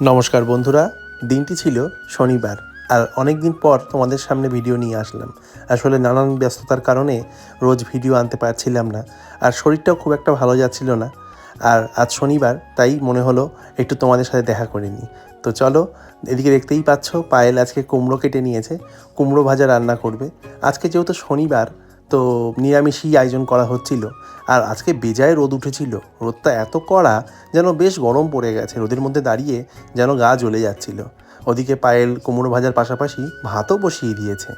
নমস্কার বন্ধুরা, দিনটি ছিল শনিবার আর অনেক দিন পর তোমাদের সামনে ভিডিও নিয়ে আসলাম। আসলে নানান ব্যস্ততার কারণে রোজ ভিডিও আনতে পারছিলাম না, আর শরীরটাও খুব একটা ভালো যাচ্ছিল না। আর আজ শনিবার, তাই মনে হলো একটু তোমাদের সাথে দেখা করে নিই। তো চলো, এদিকে দেখতেই পাচ্ছ পায়েল আজকে কুমড়ো কেটে নিয়েছে, কুমড়ো ভাজা রান্না করবে। আজকে যেহেতু শনিবার, তো নিরামিষই আয়োজন করা হচ্ছিল। আর আজকে বেজায় রোদ উঠেছিল, রোদটা এত কড়া যেন বেশ গরম পড়ে গেছে। রোদের মধ্যে দাঁড়িয়ে যেন গা জ্বলে যাচ্ছিল। ওদিকে পায়েল কুমড়ো ভাজার পাশাপাশি ভাতও বসিয়ে দিয়েছে।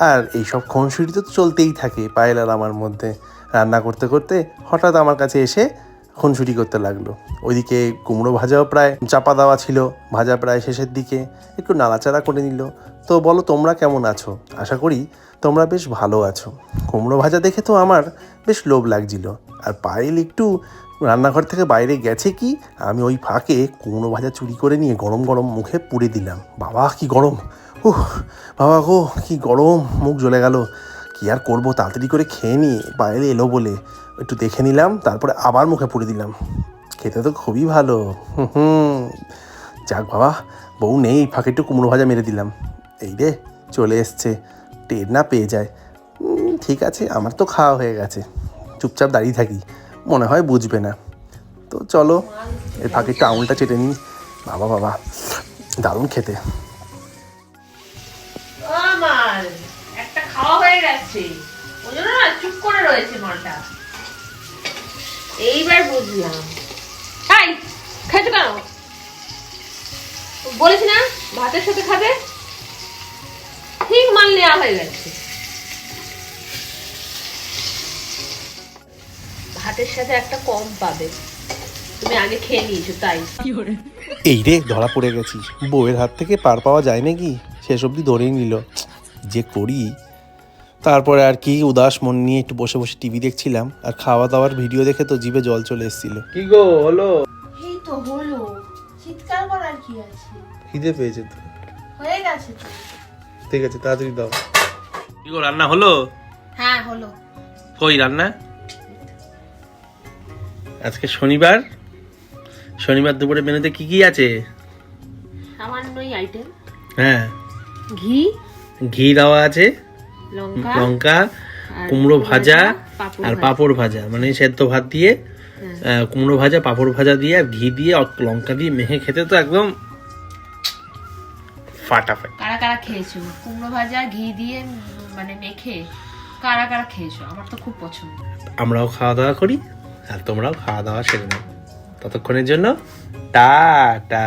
আর এইসব খুনসুটি তো চলতেই থাকে পায়েল আর আমার মধ্যে। রান্না করতে করতে হঠাৎ আমার কাছে এসে খুনসুটি করতে লাগলো। ওইদিকে কুমড়ো ভাজাও প্রায় চাপা দেওয়া ছিল, ভাজা প্রায় শেষের দিকে, একটু নাড়াচাড়া করে নিল। তো বলো, তোমরা কেমন আছো? আশা করি তোমরা বেশ ভালো আছো। কুমড়ো ভাজা দেখে তো আমার বেশ লোভ লাগছিল। আর পায়েল একটু রান্নাঘর থেকে বাইরে গেছে কি, আমি ওই ফাঁকে কুমড়ো ভাজা চুরি করে নিয়ে গরম গরম মুখে পুড়ে দিলাম। বাবা কি গরম! বাবা গো কি গরম, মুখ জ্বলে গেল। কি আর করবো, তাড়াতাড়ি করে খেয়ে নিই, পায়েল এলো বলে একটু দেখে নিলাম, তারপরে আবার মুখে পুড়ে দিলাম। খেতে তো খুবই ভালো। যাক বাবা, বউ নেই, ফাঁকে একটু কুমড়ো ভাজা মেরে দিলাম। এই রে, চলে এসছে, টের না পেয়ে যায়। ঠিক আছে, আমার তো খাওয়া হয়ে গেছে, চুপচাপ দাঁড়িয়ে থাকি, মনে হয় বুঝবে না। তো চলো, এর ফাঁকে একটু আঙুলটা চেটে নিই। বাবা বাবা, দারুণ খেতে। আমার একটা খাওয়া হয়ে গেছে, ওই জন্য না চুপ করে রয়েছে মাটা। এইবার বুঝলাম। হাই, খেতে কেন বলেছি না ভাতের সাথে খাবে? ঠিক মাল নেওয়া হয়ে গেছে, ভাতের সাথে একটা কম পাবে, তুমি আগে খেয়ে নিয়েছো তাই। এই রে, ধরা পড়ে গেছি। বউয়ের হাত থেকে পার পাওয়া যায় নাকি, শেষ অবধি ধরেই নিল। যে করি। তারপরে আর কি, উদাস মন নিয়ে একটু বসে বসে টিভি দেখছিলাম, আর খাওয়া দাওয়ার ভিডিও দেখে তো জিভে জল চলে এসেছিল। কি গো হলো? এই তো হলো, চিৎকার করার কি আছে? খিদে পেয়েছে তো। হয়ে গেছে তো। ঠিক আছে, তাড়াতাড়ি দাও। কি গো, রান্না হলো? হ্যাঁ হলো। কই রান্না? আজকে শনিবার, শনিবার দুপুরে মেনুতে কি কি আছে? সামান্যই আইটেম। হ্যাঁ, ঘি, ঘি দেওয়া আছে, লঙ্কা, লঙ্কা, কুমড়ো ভাজা আর পাঁপড় ভাজা, মানে সেদ্ধ ভাত দিয়ে কুমড়ো ভাজা, পাঁপড় ভাজা দিয়ে আর ঘি দিয়ে লঙ্কা দিয়ে মেখে খেতে তো একদম ফাটাফাটি। কারা কারা খেয়েছো কুমড়ো ভাজা ঘি দিয়ে মানে মেখে? কারা কারা খেয়েছো? আমার তো খুব পছন্দ। আমরাও খাওয়া দাওয়া করি, আর তোমরাও খাওয়া দাওয়া সেরে নাও। ততক্ষণের জন্য টাটা।